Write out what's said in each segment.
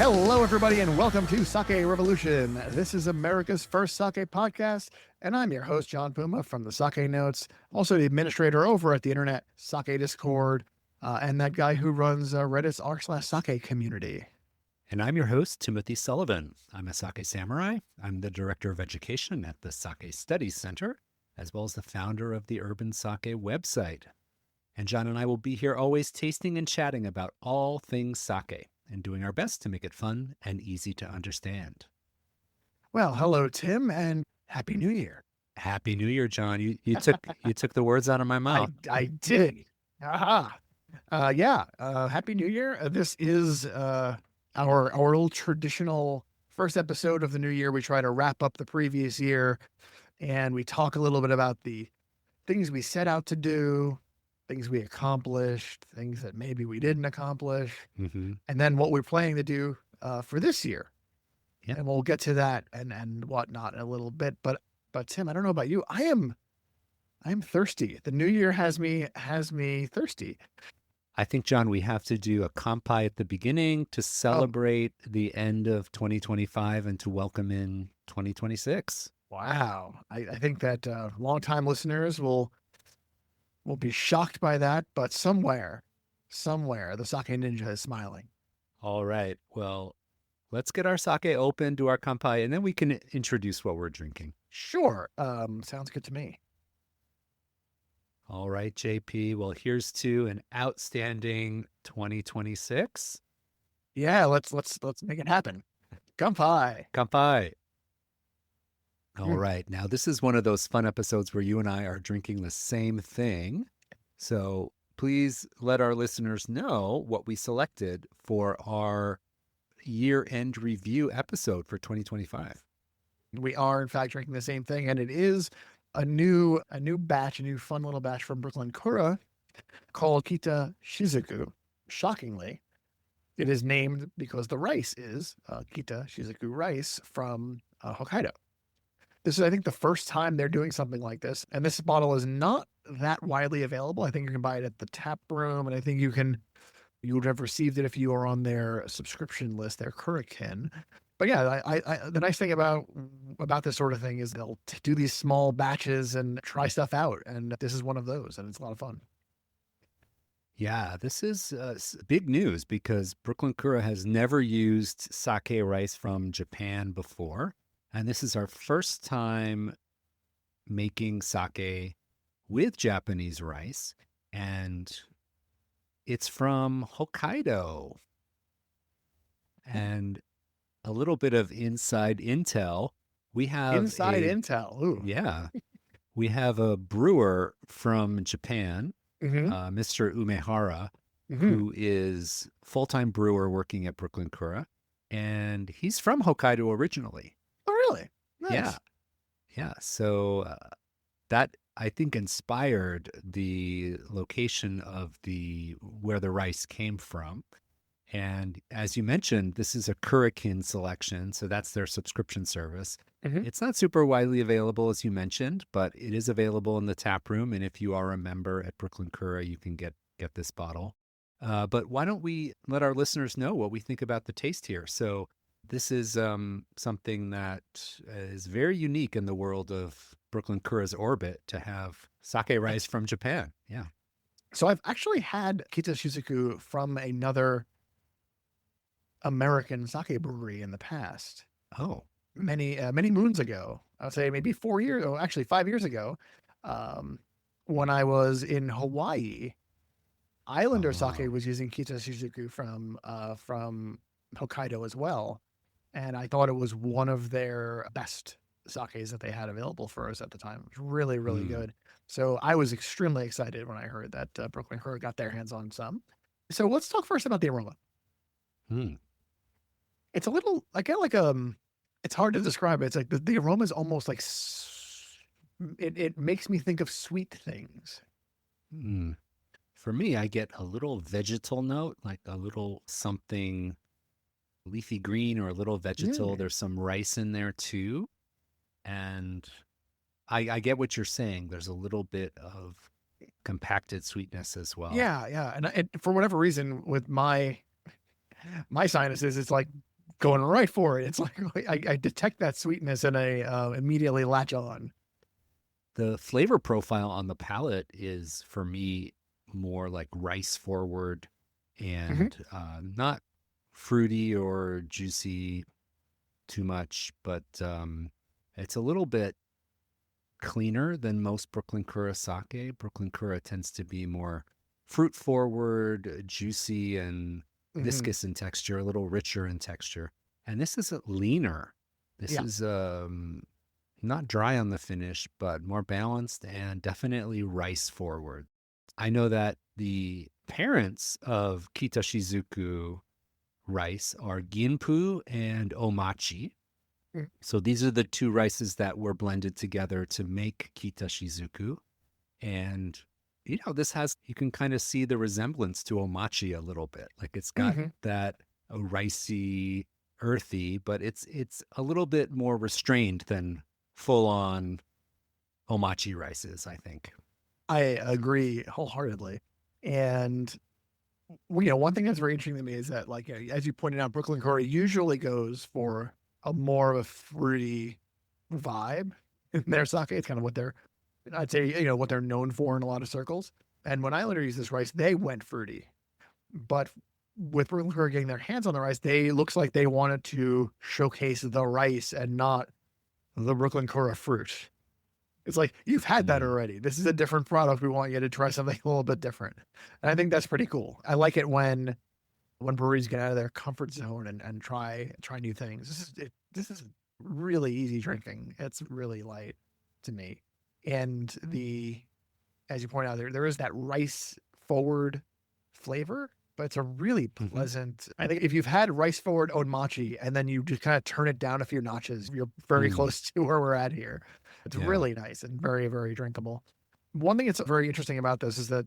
Hello, everybody, and welcome to Sake Revolution. This is America's first sake podcast, and I'm your host, John Puma from the Sake Notes, also the administrator over at the Internet Sake Discord, and that guy who runs Reddit's r/sake community. And I'm your host, Timothy Sullivan. I'm a sake samurai. I'm the director of education at the Sake Studies Center, as well as the founder of the Urban Sake website. And John and I will be here always tasting and chatting about all things sake and doing our best to make it fun and easy to understand. Well, hello, Tim, and Happy New Year. Happy New Year, John. You took the words out of my mouth. I did. Aha. Happy New Year. This is our old traditional first episode of the new year. We try to wrap up the previous year, and we talk a little bit about the things we set out to do, things we accomplished, things that maybe we didn't accomplish, Mm-hmm. and then what we're planning to do for this year. Yeah. And we'll get to that and whatnot in a little bit. But Tim, I don't know about you. I am thirsty. The new year has me thirsty. I think, John, we have to do a kanpai at the beginning to celebrate the end of 2025 and to welcome in 2026. Wow. I think that longtime listeners will be shocked by that, but somewhere, the sake ninja is smiling. All right. Well, let's get our sake open, do our kanpai, and then we can introduce what we're drinking. Sure. Sounds good to me. All right, JP. Well, here's to an outstanding 2026. Yeah, let's make it happen. Kanpai. Kanpai. All Mm. right. Now, this is one of those fun episodes where you and I are drinking the same thing. So please let our listeners know what we selected for our year-end review episode for 2025. We are in fact drinking the same thing, and it is a new batch, a new fun little batch from Brooklyn Kura called Kita Shizuku. Shockingly, it is named because the rice is Kita Shizuku rice from Hokkaido. This is, I think, the first time they're doing something like this, and this bottle is not that widely available. I think you can buy it at the tap room, and I think you would have received it if you are on their subscription list, their Kurikin. But yeah, the nice thing about this sort of thing is they'll do these small batches and try stuff out, and this is one of those, and it's a lot of fun. Yeah, this is big news because Brooklyn Kura has never used sake rice from Japan before. And this is our first time making sake with Japanese rice. And it's from Hokkaido. And a little bit of inside intel. We have intel. Ooh. Yeah. We have a brewer from Japan, Mm-hmm. Mr. Umehara, Mm-hmm. who is full-time brewer working at Brooklyn Kura. And he's from Hokkaido originally. Oh, really? Nice. Yeah. Yeah. So that, I think, inspired the location of where the rice came from. And as you mentioned, this is a Kurikin selection. So that's their subscription service. Mhm. It's not super widely available, as you mentioned, but it is available in the tap room. And if you are a member at Brooklyn Kura, you can get this bottle. But why don't we let our listeners know what we think about the taste here? So this is something that is very unique in the world of Brooklyn Kura's orbit to have sake rice from Japan. Yeah. So I've actually had Kita Shizuku from another American sake brewery in the past. Oh. Many moons ago. I would say maybe 4 years, or actually 5 years ago, when I was in Hawaii. Islander Sake was using Kita Shizuku from Hokkaido as well. And I thought it was one of their best sakes that they had available for us at the time. It was really, really good. So I was extremely excited when I heard that Brooklyn Kura got their hands on some. So let's talk first about the aroma. It's a little, I get like, it's hard to describe it. It's like the aroma is almost like, it makes me think of sweet things. For me, I get a little vegetal note, like a little something leafy green or a little vegetal. There's some rice in there too. And I get what you're saying. There's a little bit of compacted sweetness as well. Yeah. And for whatever reason, with my sinuses, it's like going right for it. It's like I detect that sweetness and I immediately latch on. The flavor profile on the palate is, for me, more like rice forward Hmm. and not fruity or juicy too much, but it's a little bit cleaner than most Brooklyn Kura sake. Brooklyn Kura tends to be more fruit forward, juicy, and Hmm. viscous in texture, a little richer in texture. And this is a leaner. This Yeah. is not dry on the finish, but more balanced and definitely rice forward. I know that the parents of Kita Shizuku rice are ginpu and omachi. Mm. So these are the two rices that were blended together to make Kita Shizuku. And, this has, you can kind of see the resemblance to omachi a little bit. Like it's got Hmm. that ricey, earthy, but it's a little bit more restrained than full on omachi rices, I think. I agree wholeheartedly. And one thing that's very interesting to me is that, like, as you pointed out, Brooklyn Corey usually goes for a more of a fruity vibe in their sake. It's kind of what I'd say, what they're known for in a lot of circles. And when Islander used this rice, they went fruity. But with Brooklyn Corey getting their hands on the rice, they looks like they wanted to showcase the rice and not the Brooklyn Cora fruit. It's like, you've had that Mm. already. This is a different product. We want you to try something a little bit different. And I think that's pretty cool. I like it when breweries get out of their comfort zone and try new things. This is really easy drinking. It's really light to me. And as you point out, there is that rice forward flavor, but it's a really Mm-hmm. pleasant. I think if you've had rice forward onmachi and then you just kind of turn it down a few notches, you're very Mm. close to where we're at here. It's Yeah. really nice and very, very drinkable. One thing that's very interesting about this is that,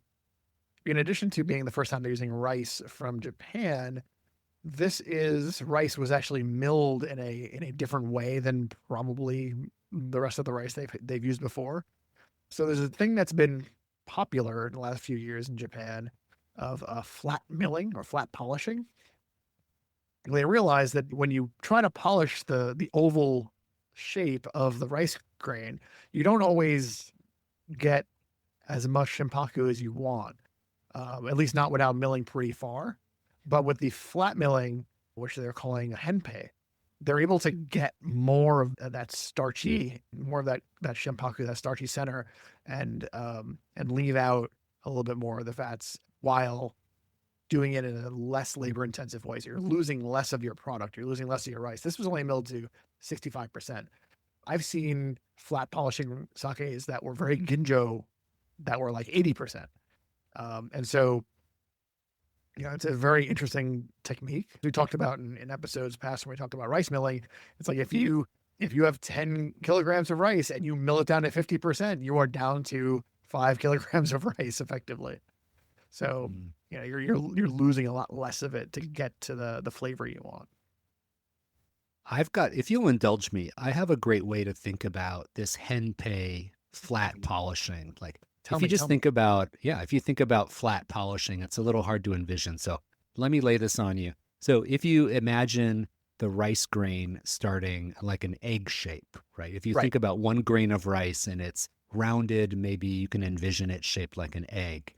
in addition to being the first time they're using rice from Japan, this is rice was actually milled in a different way than probably the rest of the rice they've used before. So there's a thing that's been popular in the last few years in Japan of flat milling or flat polishing. They realize that when you try to polish the oval shape of the rice grain, you don't always get as much shimpaku as you want, at least not without milling pretty far. But with the flat milling, which they're calling a henpei, they're able to get more of that starchy, more of that shimpaku, that starchy center, and leave out a little bit more of the fats while doing it in a less labor intensive way. So you're losing less of your product. You're losing less of your rice. This was only milled to 65%. I've seen flat polishing sakes that were very ginjo that were like 80%. And so, it's a very interesting technique. We talked about in episodes past when we talked about rice milling. It's like if you have 10 kilograms of rice and you mill it down to 50%, you are down to 5 kilograms of rice effectively. So, Mm. you're losing a lot less of it to get to the flavor you want. I've got, if you'll indulge me, I have a great way to think about this henpei flat polishing. Like Tell if you me, just tell me. think about, yeah, if you think about flat polishing, it's a little hard to envision. So let me lay this on you. So if you imagine the rice grain starting like an egg shape, right? If you Right. think about one grain of rice and it's rounded, maybe you can envision it shaped like an egg.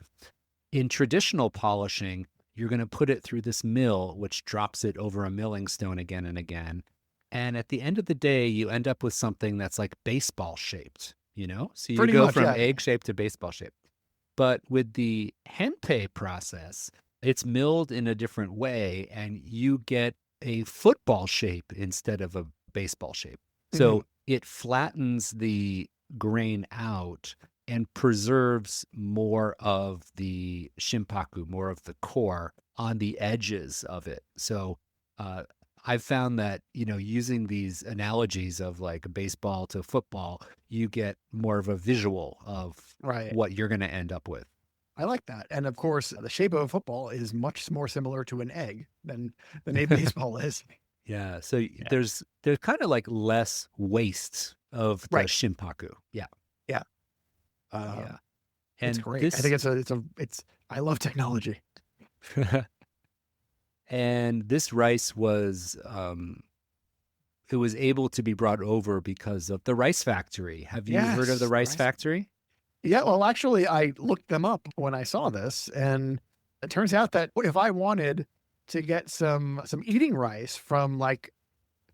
In traditional polishing, you're going to put it through this mill, which drops it over a milling stone again and again. And at the end of the day, you end up with something that's like baseball shaped. So you Pretty go much, from yeah. egg shape to baseball shape. But with the henpei process, it's milled in a different way and you get a football shape instead of a baseball shape. Mhm. So it flattens the grain out and preserves more of the shimpaku, more of the core on the edges of it. So uh, I've found that, using these analogies of like baseball to football, you get more of a visual of Right. what you're going to end up with. I like that. And of course, the shape of a football is much more similar to an egg than a baseball is. Yeah. So Yeah. there's kind of like less waste of the Right. shimpaku. Yeah. Yeah. Yeah. It's And great. I think this it's I love technology. And this rice was it was able to be brought over because of the rice factory. Have you heard of the Yes, the rice rice. factory? Yeah, well, actually, I looked them up when I saw this, and it turns out that if I wanted to get some eating rice from like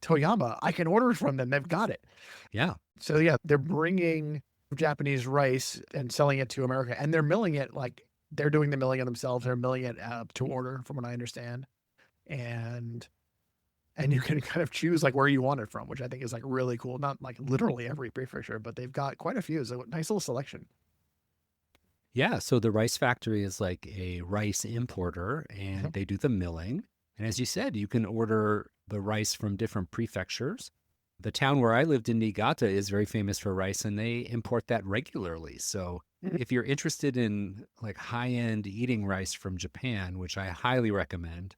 Toyama, I can order from them. They've got it. Yeah. So yeah, they're bringing Japanese rice and selling it to America, and they're milling it like they're doing the milling of themselves. They're milling it to order, from what I understand, and you can kind of choose like where you want it from, which I think is like really cool. Not like literally every prefecture, but they've got quite a few. So nice little selection. Yeah. So the rice factory is like a rice importer and Mhm. they do the milling. And as you said, you can order the rice from different prefectures. The town where I lived in Niigata is very famous for rice and they import that regularly. So Mhm. if you're interested in like high-end eating rice from Japan, which I highly recommend,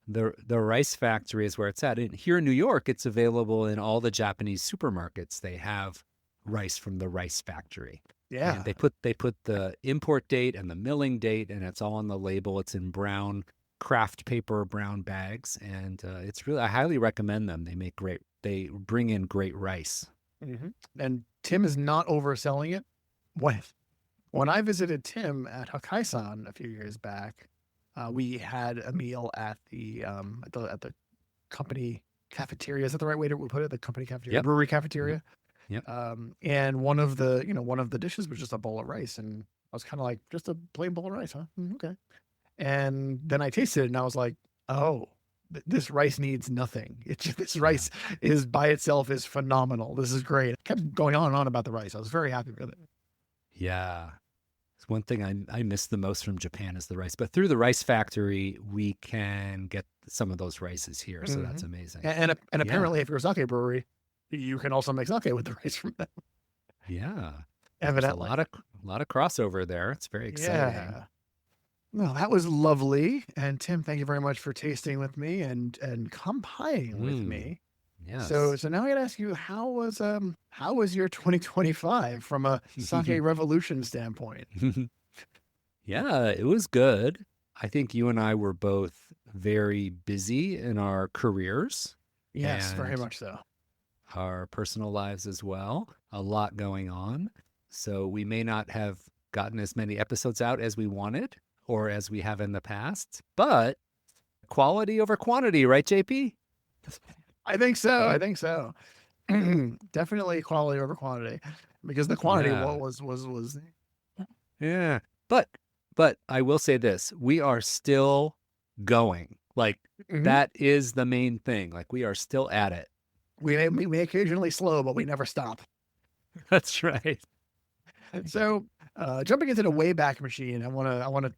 the rice factory is where it's at. And here in New York, it's available in all the Japanese supermarkets. They have rice from the rice factory. And Yeah. they put the import date and the milling date, and it's all on the label. It's in brown craft paper brown bags, and it's really I highly recommend them. They make great. They bring in great rice. And Tim is not overselling it. When when I visited Tim at Hokkaisan a few years back, we had a meal at the company cafeteria. Is that the right way to put it? The company cafeteria, Yep. brewery Hmm. cafeteria. Yep. And one of the dishes was just a bowl of rice, and I was kind of like, just a plain bowl of rice, huh? Okay. And then I tasted it, and I was like, oh, this rice needs nothing. This Yeah. rice is by itself is phenomenal. This is great. I kept going on and on about the rice. I was very happy with it. Yeah. It's one thing I miss the most from Japan is the rice. But through the rice factory, we can get some of those rices here. So Hmm. that's amazing. And Yeah. apparently, if you're a sake brewery, you can also make sake with the rice from them. Yeah. There's Evidently, a lot of crossover there. It's very exciting. yeah. Well, that was lovely. And Tim, thank you very much for tasting with me and kampai with Mm, me. yes. So now I gotta ask you, how was your 2025 from a sake revolution standpoint? Yeah, it was good. I think you and I were both very busy in our careers Yes, very and much so. our personal lives as well. A lot going on. So we may not have gotten as many episodes out as we wanted or as we have in the past, but quality over quantity, right, JP? I think so. I think so. Definitely quality over quantity, because the quantity Yeah. was. Yeah. But I will say this, we are still going. Like Mhm. that is the main thing. Like we are still at it. We may occasionally slow, but we never stop. That's right. So, jumping into the Wayback Machine, I want to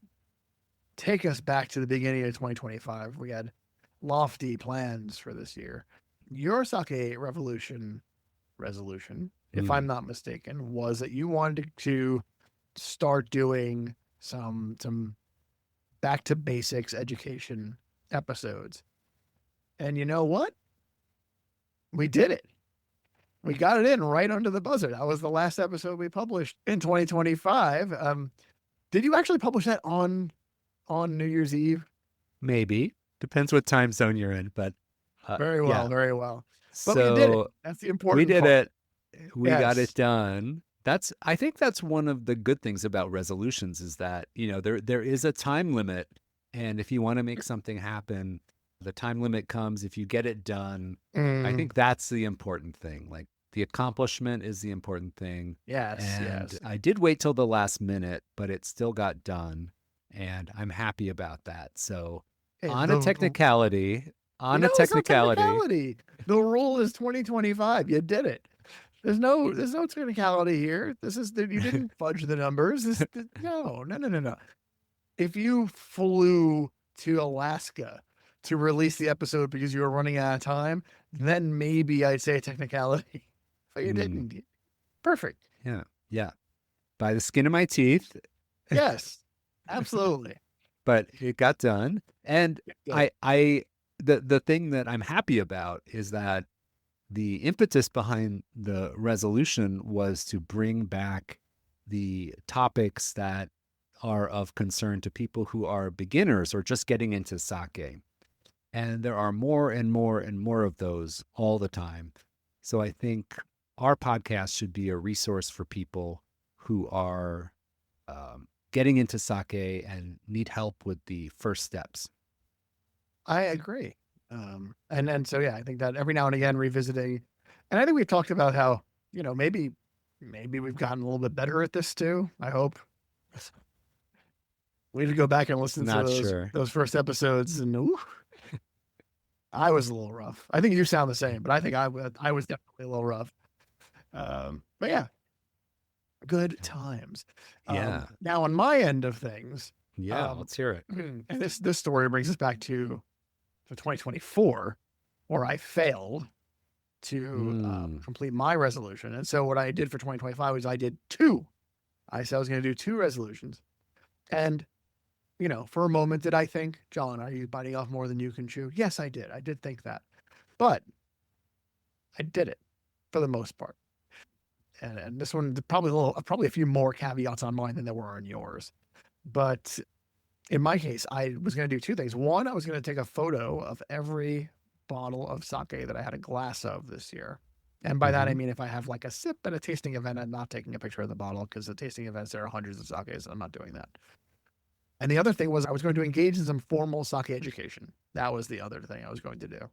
take us back to the beginning of 2025. We had lofty plans for this year. Your sake revolution resolution, if I'm Mm, not mistaken, was that you wanted to start doing some back to basics education episodes. And you know what? We did it. We got it in right under the buzzer. That was the last episode we published in 2025. Did you actually publish that on New Year's Eve? maybe. Depends what time zone you're in, but Very well, yeah. very well. But we did it. So That's the we important did part. it. We got it Yes. done. That's I think that's one of the good things about resolutions is that, there is a time limit and if you want to make something happen, the time limit comes if you get it done. I Mm, think that's the important thing. Like the accomplishment is the important thing. yes, And yes. I did wait till the last minute, but it still got done and I'm happy about that. So, Hey, on a technicality, it's no technicality. The rule is 2025. You did it. There's no technicality here. You didn't fudge the numbers. No, no, no, no, no. If you flew to Alaska to release the episode because you were running out of time, then maybe I'd say technicality. But you mm, didn't. Perfect. yeah, yeah, by the skin of my teeth, Yes, absolutely. but it got done. And Good. the thing that I'm happy about is that the impetus behind the resolution was to bring back the topics that are of concern to people who are beginners or just getting into sake. And there are more and more and more of those all the time. So I think our podcast should be a resource for people who are getting into sake and need help with the first steps. I agree. And so yeah, I think that every now and again revisiting, and I think we've talked about how, maybe we've gotten a little bit better at this too. I hope. We need to go back and listen to Not those sure. those first episodes, and ooh, I was a little rough. I think you sound the same, but I think I was definitely a little rough. But yeah, good times. Yeah. Now on my end of things, Yeah. um, Let's hear it. and this story brings us back to 2024, where I failed to Mm. complete my resolution. And so what I did for 2025 was I did two. I said I was going to do two resolutions. And, for a moment, did I think, John, are you biting off more than you can chew? Yes, I did. I did think that. But I did it for the most part. And this one, probably a few more caveats on mine than there were on yours. But in my case, I was going to do two things. One, I was going to take a photo of every bottle of sake that I had a glass of this year. And by that, I Mhm. mean, if I have like a sip at a tasting event, I'm not taking a picture of the bottle because the tasting events, there are hundreds of sakes. I'm not doing that. And the other thing was I was going to engage in some formal sake education. That was the other thing I was going to do.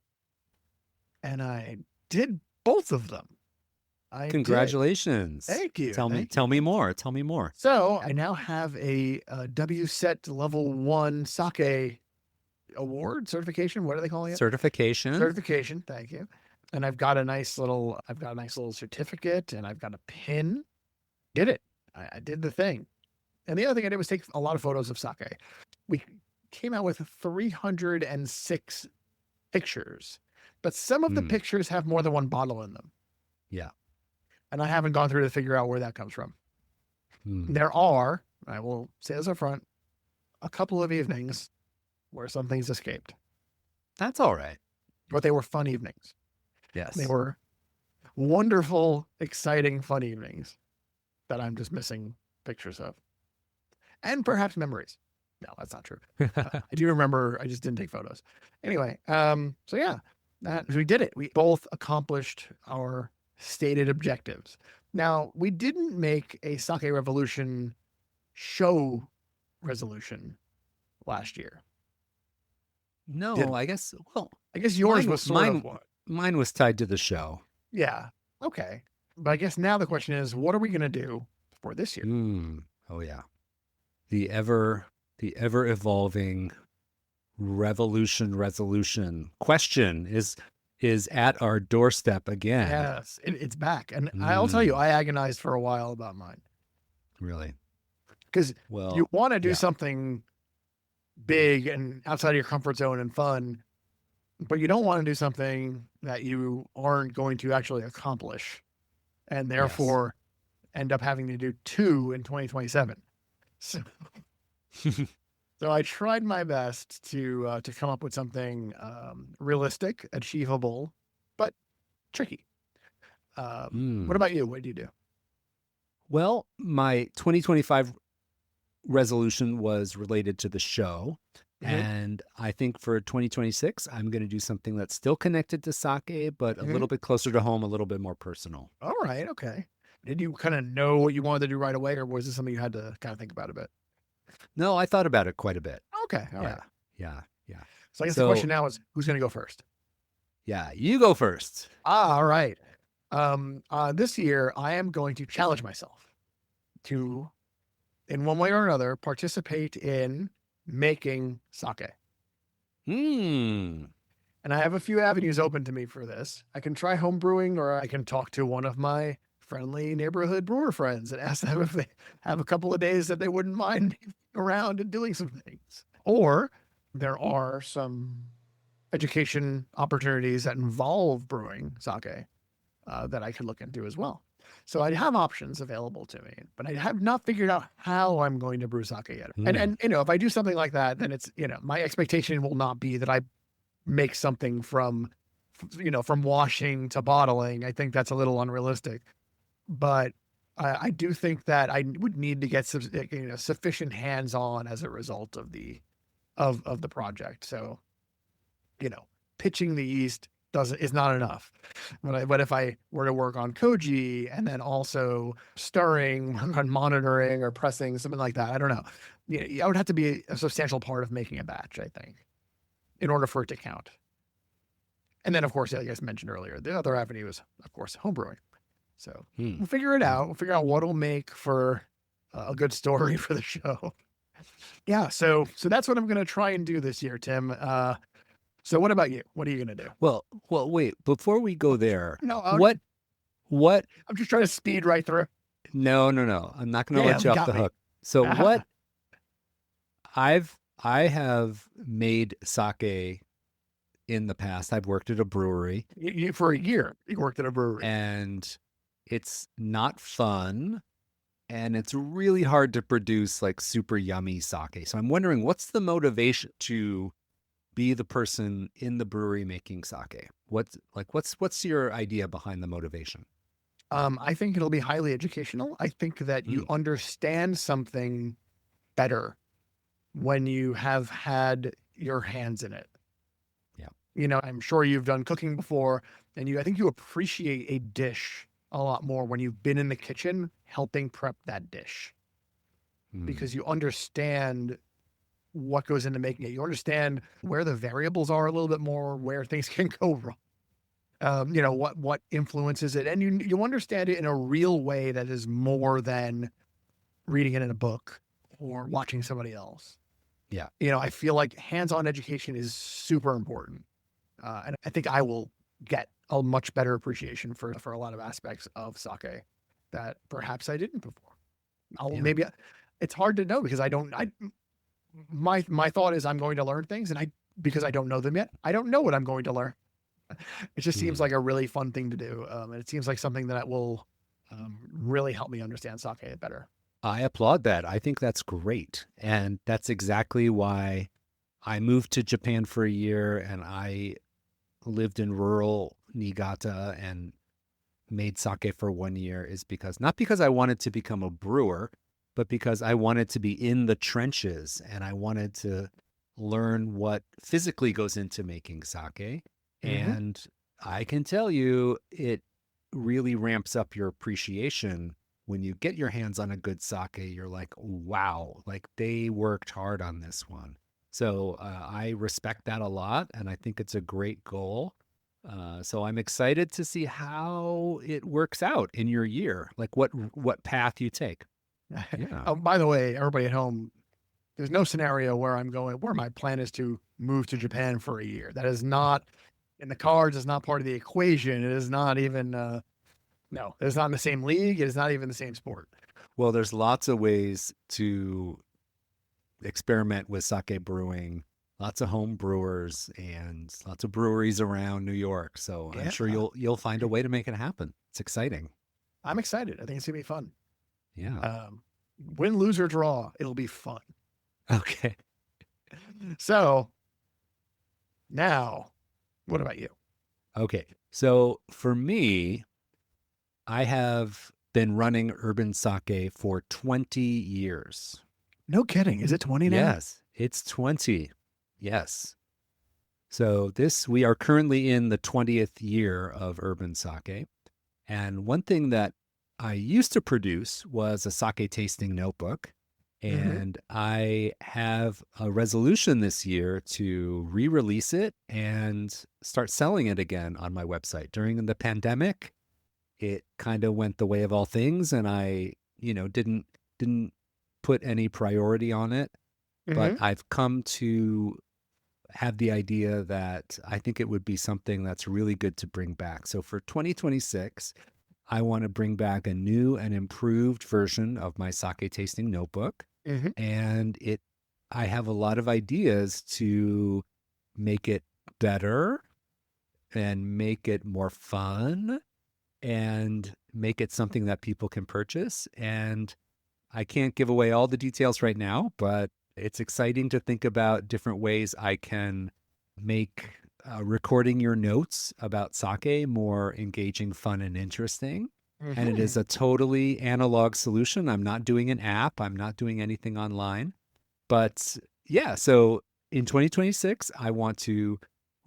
And I did both of them. I did. Congratulations. Thank you. Tell me, Thank tell you. me more. Tell me more. So I now have a WSET level 1 sake award certification. What are they calling it? Certification. Certification. Thank you. And I've got a nice little certificate, and I've got a pin. Did it. I did the thing. And the other thing I did was take a lot of photos of sake. We came out with 306 pictures, but some of the Mm. pictures have more than one bottle in them. Yeah. And I haven't gone through to figure out where that comes from. Mm. There are, I will say this up front, a couple of evenings where some things escaped, That's all right. but they were fun evenings. Yes. They were wonderful, exciting, fun evenings that I'm just missing pictures of. And perhaps memories. No, that's not true. I do remember, I just didn't take photos. Anyway, so yeah, we did it. We both accomplished our stated objectives. Now, we didn't make a Sake Revolution show resolution last year. No, Did we? I guess. Well, I guess yours mine, was sort mine, of what? mine was tied to the show. Yeah. Okay. But I guess now the question is, what are we going to do for this year? Mm. Oh yeah, the ever evolving resolution question is at our doorstep again. Yes, it's back. And I'll tell you, I agonized for a while about mine Really? because Well, you want to do yeah. something big and outside of your comfort zone and fun, but you don't want to do something that you aren't going to actually accomplish and therefore end up having to do two in 2027. So, so I tried my best to come up with something realistic, achievable, but tricky. What about you? What did you do? Well, my 2025 resolution was related to the show. Mhm. And I think for 2026, I'm going to do something that's still connected to sake, but a little bit closer to home, a little bit more personal. All right. Okay. Did you kind of know what you wanted to do right away, or was this something you had to kind of think about a bit? No, I thought about it quite a bit. Okay. All right. Yeah. So I guess the question now is, who's going to go first? Yeah, you go first. All right. This year I am going to challenge myself to, in one way or another, participate in making sake. Hmm. And I have a few avenues open to me for this. I can try home brewing, or I can talk to one of my friendly neighborhood brewer friends and ask them if they have a couple of days that they wouldn't mind me around and doing some things. Or there are some education opportunities that involve brewing sake that I could look into as well. So I have options available to me, but I have not figured out how I'm going to brew sake yet. And if I do something like that, then it's, my expectation will not be that I make something from washing to bottling. I think that's a little unrealistic, but I do think that I would need to get sufficient hands-on as a result of the project. So pitching the yeast is not enough. But if I were to work on koji and then also stirring and monitoring or pressing, something like that, I don't know. I would have to be a substantial part of making a batch, I think, in order for it to count. And then, of course, like I mentioned earlier, the other avenue is, of course, homebrewing. So we'll figure it out. We'll figure out what'll make for a good story for the show. Yeah, so that's what I'm going to try and do this year, Tim. So what about you? What are you going to do? Well, wait, before we go there, No, what? I'm just trying to speed right through. No. I'm not going to let you off the hook. So what? I have made sake in the past. I've worked at a brewery. For a year, you worked at a brewery. And it's not fun. And it's really hard to produce like super yummy sake. So I'm wondering, what's the motivation to be the person in the brewery making sake? What's your idea behind the motivation? I think it'll be highly educational. I think that you understand something better when you have had your hands in it. Yeah. I'm sure you've done cooking before, and I think you appreciate a dish a lot more when you've been in the kitchen helping prep that dish, because you understand what goes into making it. You understand where the variables are a little bit more, where things can go wrong. What influences it, and you understand it in a real way that is more than reading it in a book or watching somebody else. Yeah. I feel like hands-on education is super important. And I think I will get a much better appreciation for a lot of aspects of sake that perhaps I didn't before. Maybe it's hard to know because my thought is I'm going to learn things, and because I don't know them yet, I don't know what I'm going to learn. It just seems like a really fun thing to do. And it seems like something that will really help me understand sake better. I applaud that. I think that's great. And that's exactly why I moved to Japan for a year, and I lived in rural Niigata and made sake for 1 year, is not because I wanted to become a brewer, but because I wanted to be in the trenches and I wanted to learn what physically goes into making sake. And I can tell you, it really ramps up your appreciation when you get your hands on a good sake. You're like, wow, like they worked hard on this one. So I respect that a lot, and I think it's a great goal. So I'm excited to see how it works out in your year, like what path you take. Yeah. Oh, by the way, everybody at home, there's no scenario where my plan is to move to Japan for a year. That is not in the cards. It's not part of the equation. It is not even, no, it's not in the same league. It is not even the same sport. Well, there's lots of ways to experiment with sake brewing, lots of home brewers and lots of breweries around New York. So I'm sure you'll find a way to make it happen. It's exciting. I'm excited. I think it's gonna be fun. Yeah. Win, lose, or draw, it'll be fun. Okay. So now, what about you? Okay. So for me, I have been running Urban Sake for 20 years. No kidding. Is it 20 now? Yes, it's 20. Yes. So we are currently in the 20th year of Urban Sake. And one thing that I used to produce was a sake tasting notebook. And I have a resolution this year to re-release it and start selling it again on my website. During the pandemic, it kind of went the way of all things, and I, didn't put any priority on it. But I've come to have the idea that I think it would be something that's really good to bring back. So for 2026, I want to bring back a new and improved version of my sake tasting notebook. And I have a lot of ideas to make it better and make it more fun and make it something that people can purchase. And I can't give away all the details right now, but it's exciting to think about different ways I can make recording your notes about sake more engaging, fun, and interesting. And it is a totally analog solution. I'm not doing an app. I'm not doing anything online. But yeah, so in 2026, I want to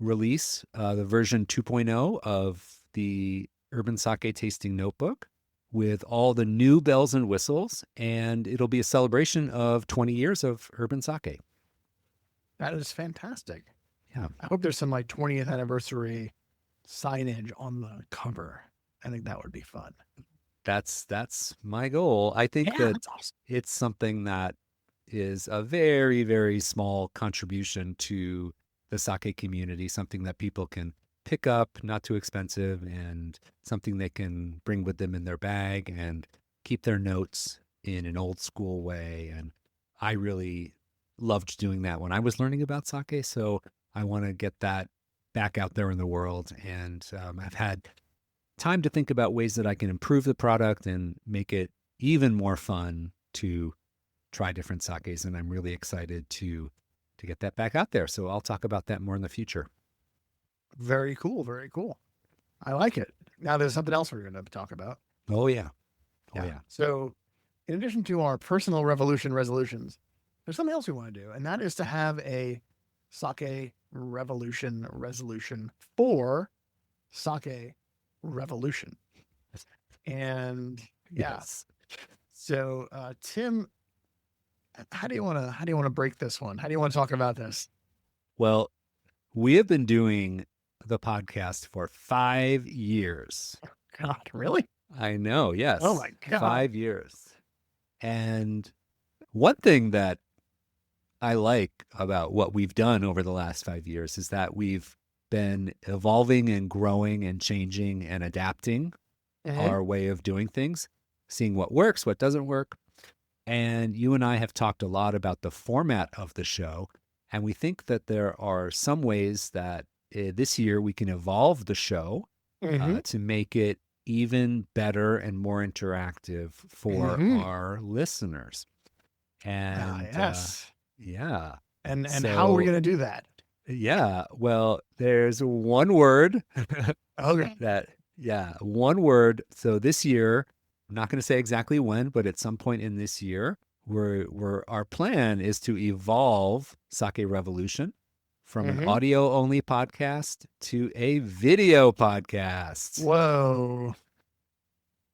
release the version 2.0 of the Urban Sake Tasting Notebook with all the new bells and whistles, and it'll be a celebration of 20 years of Urban Sake. That is fantastic. Yeah. I hope there's some like 20th anniversary signage on the cover. I think that would be fun. That's my goal. I think that That's awesome. it's something that is a very, very small contribution to the sake community, something that people can pick up, not too expensive, and something they can bring with them in their bag and keep their notes in an old school way. And I really loved doing that when I was learning about sake. So I want to get that back out there in the world. And I've had time to think about ways that I can improve the product and make it even more fun to try different sakes. And I'm really excited to get that back out there. So I'll talk about that more in the future. Very cool. Very cool. I like it. Now there's something else we're going to talk about. Oh, yeah. Oh, yeah. So in addition to our personal revolution resolutions, there's something else we want to do, and that is to have a sake revolution resolution for sake revolution. And Yes. So Tim, how do you want to break this one? How do you want to talk about this? Well, we have been doing the podcast for 5 years. God, really? I know. Yes. Oh my God. 5 years. And one thing that I like about what we've done over the last 5 years is that we've been evolving and growing and changing and adapting our way of doing things, seeing what works, what doesn't work. And you and I have talked a lot about the format of the show. And we think that there are some ways that this year we can evolve the show to make it even better and more interactive for our listeners. And yes. yeah. And how are we going to do that? Yeah. Well, there's one word Okay. one word. So this year, I'm not going to say exactly when, but at some point in this year, our plan is to evolve Sake Revolution from an audio only podcast to a video podcast. Whoa.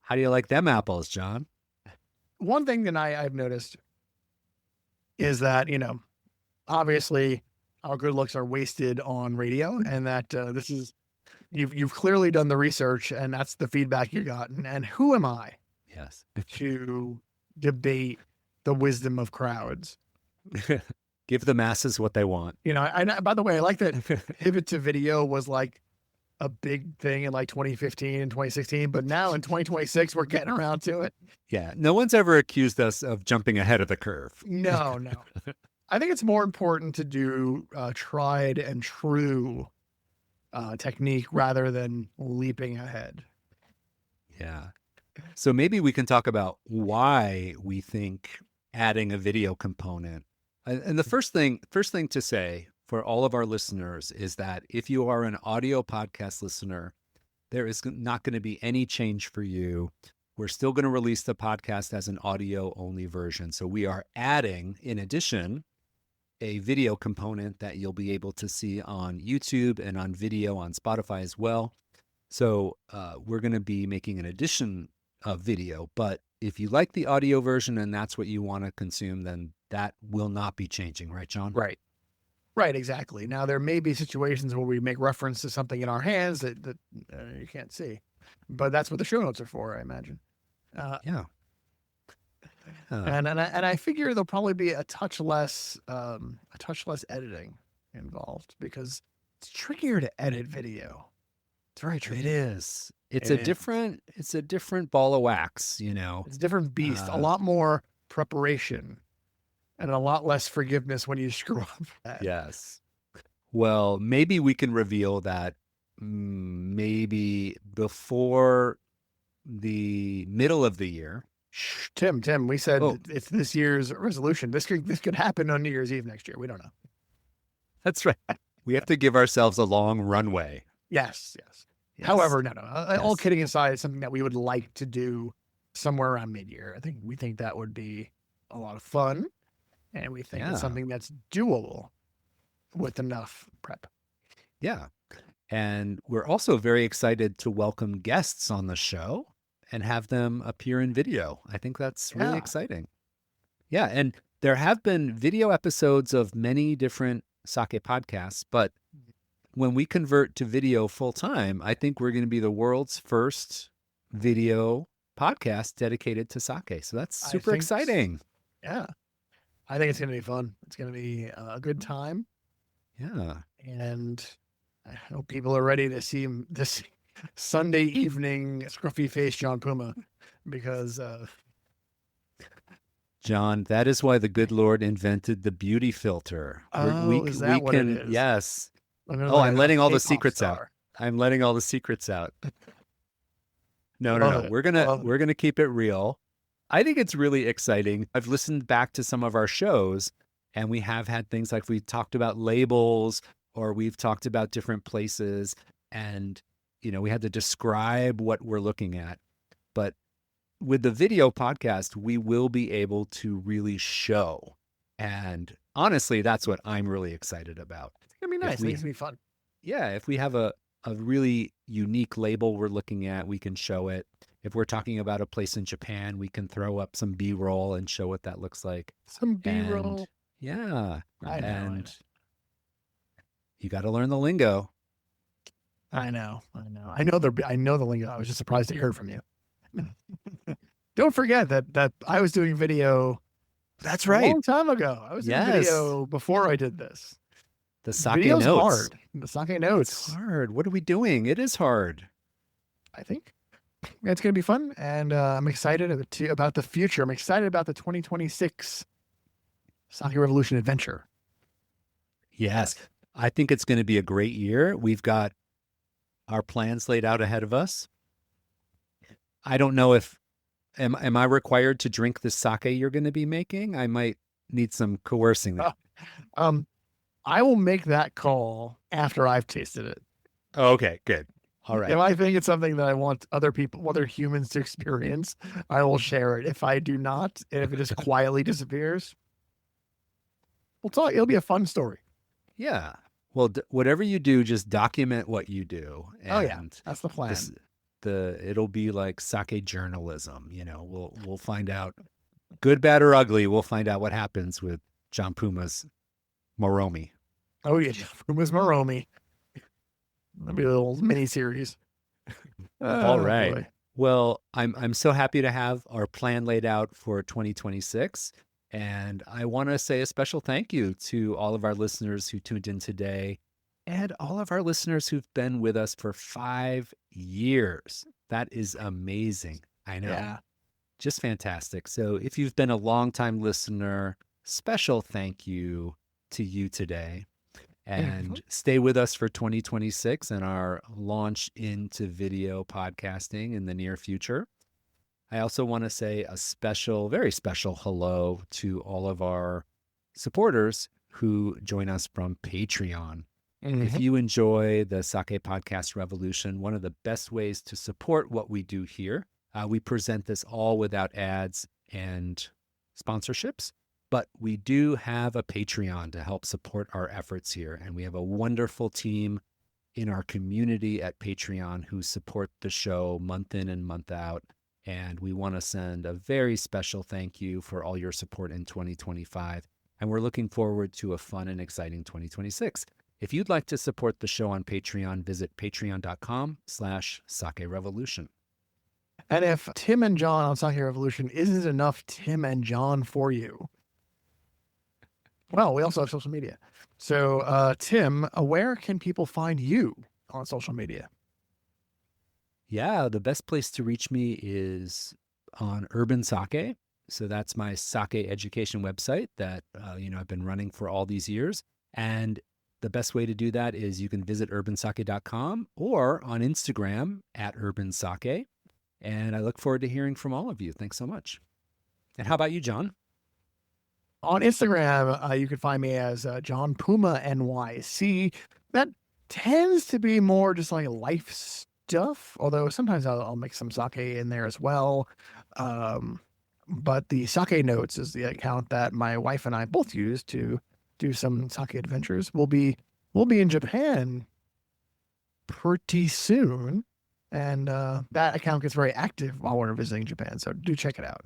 How do you like them apples, John? One thing that I've noticed is that, obviously our good looks are wasted on radio, and that this is, you've clearly done the research, and that's the feedback you've gotten. And who am I? Yes. To debate the wisdom of crowds. Give the masses what they want. I by the way, I like that pivot to video was like a big thing in like 2015 and 2016, but now in 2026, we're getting around to it. Yeah. No one's ever accused us of jumping ahead of the curve. No. I think it's more important to do tried and true technique rather than leaping ahead. Yeah. So maybe we can talk about why we think adding a video component. And the first thing to say for all of our listeners is that if you are an audio podcast listener, there is not going to be any change for you. We're still going to release the podcast as an audio only version. So we are adding, in addition, a video component that you'll be able to see on YouTube and on video on Spotify as well. So we're going to be making an addition of video, but if you like the audio version and that's what you want to consume, then that will not be changing, right, John? Right, exactly. Now, there may be situations where we make reference to something in our hands that you can't see, but that's what the show notes are for, I imagine. Yeah. And I figure there'll probably be a touch less editing involved, because it's trickier to edit video. It's very tricky. It is. It's a different ball of wax, It's a different beast. A lot more preparation and a lot less forgiveness when you screw up. Yes. Well, maybe we can reveal that maybe before the middle of the year. Shh, Tim, we said it's this year's resolution. This could happen on New Year's Eve next year. We don't know. That's right. We have to give ourselves a long runway. Yes. However, no. All kidding aside, it's something that we would like to do somewhere around mid-year. We think that would be a lot of fun, and we think it's something that's doable with enough prep. Yeah. And we're also very excited to welcome guests on the show and have them appear in video. I think that's really Yeah. exciting. Yeah. And there have been video episodes of many different sake podcasts, but when we convert to video full time, I think we're going to be the world's first video podcast dedicated to sake. So that's I super think, exciting. yeah, I think it's going to be fun. It's going to be a good time. Yeah. And I hope people are ready to see this Sunday evening scruffy face John Puma because John, that is why the good Lord invented the beauty filter. oh, is We that what it can, is? yes. I'm gonna Oh, look I'm like a letting all the K-pop secrets out. star. I'm letting all the secrets out. No, no, Love no. it. Love it. We're gonna keep it real. I think it's really exciting. I've listened back to some of our shows, and we have had things like we talked about labels, or we've talked about different places, and we had to describe what we're looking at. But with the video podcast, we will be able to really show. And honestly, that's what I'm really excited about. It's gonna be nice. I If think we it's gonna be fun. Yeah, if we have a really unique label we're looking at, we can show it. If we're talking about a place in Japan, we can throw up some B-roll and show what that looks like. Some And B-roll. yeah, I know. and you got to learn the lingo. I know. I know the lingo. I was just surprised to hear it from you. Don't forget that I was doing video That's a right. long time ago. I was doing Yes. video before I did this. The sake Video's notes. hard. The sake notes. It's hard. What are we doing? It is hard. I think it's going to be fun, and I'm excited about the future. I'm excited about the 2026 Sake Revolution adventure. Yes. I think it's going to be a great year. We've got our plans laid out ahead of us. I don't know if am I required to drink the sake you're going to be making? I might need some coercing there. Um, I will make that call after I've tasted it. Oh, okay, good. All right. If I think it's something that I want other humans to experience, I will share it. If I do not, and if it just quietly disappears, we'll talk. It'll be a fun story. Yeah. Well, whatever you do, just document what you do. And Oh yeah, that's the plan. It'll be like sake journalism. We'll find out, good, bad, or ugly. We'll find out what happens with John Puma's Moromi. Oh yeah, Puma's Moromi. That'll be a little mini series. All right. Boy. Well, I'm so happy to have our plan laid out for 2026. And I want to say a special thank you to all of our listeners who tuned in today and all of our listeners who've been with us for 5 years. That is amazing. I know. Yeah. Just fantastic. So if you've been a longtime listener, special thank you to you today. And stay with us for 2026 and our launch into video podcasting in the near future. I also want to say a special, very special hello to all of our supporters who join us from Patreon. If you enjoy the Sake Podcast Revolution, one of the best ways to support what we do here, we present this all without ads and sponsorships. But we do have a Patreon to help support our efforts here. And we have a wonderful team in our community at Patreon who support the show month in and month out. And we want to send a very special thank you for all your support in 2025. And we're looking forward to a fun and exciting 2026. If you'd like to support the show on Patreon, visit patreon.com/Sake Revolution. And if Tim and John on Sake Revolution isn't enough Tim and John for you, well, we also have social media. So, Tim, where can people find you on social media? Yeah, the best place to reach me is on Urban Sake. So that's my sake education website that I've been running for all these years. And the best way to do that is you can visit urbansake.com or on Instagram at urbansake. And I look forward to hearing from all of you. Thanks so much. And how about you, John? On Instagram, you can find me as John Puma NYC. That tends to be more just like life stuff, although sometimes I'll mix some sake in there as well. But the Sake Notes is the account that my wife and I both use to do some sake adventures. We'll be in Japan pretty soon. And that account gets very active while we're visiting Japan. So do check it out.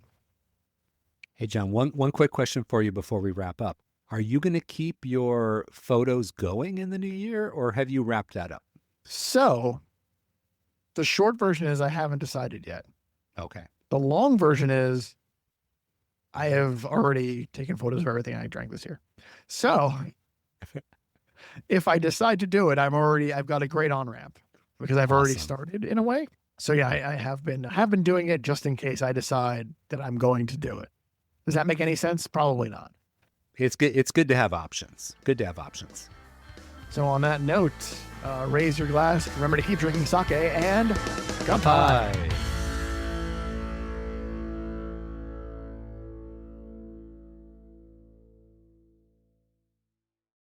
Hey, John, one quick question for you before we wrap up. Are you going to keep your photos going in the new year, or have you wrapped that up? So the short version is I haven't decided yet. Okay. The long version is I have already taken photos of everything I drank this year. So if I decide to do it, I've got a great on ramp because I've already Awesome. started in a way. So yeah, I have been doing it just in case I decide that I'm going to do it. Does that make any sense? Probably not. It's good. It's good to have options. Good to have options. So on that note, raise your glass. Remember to keep drinking sake and kanpai. Bye.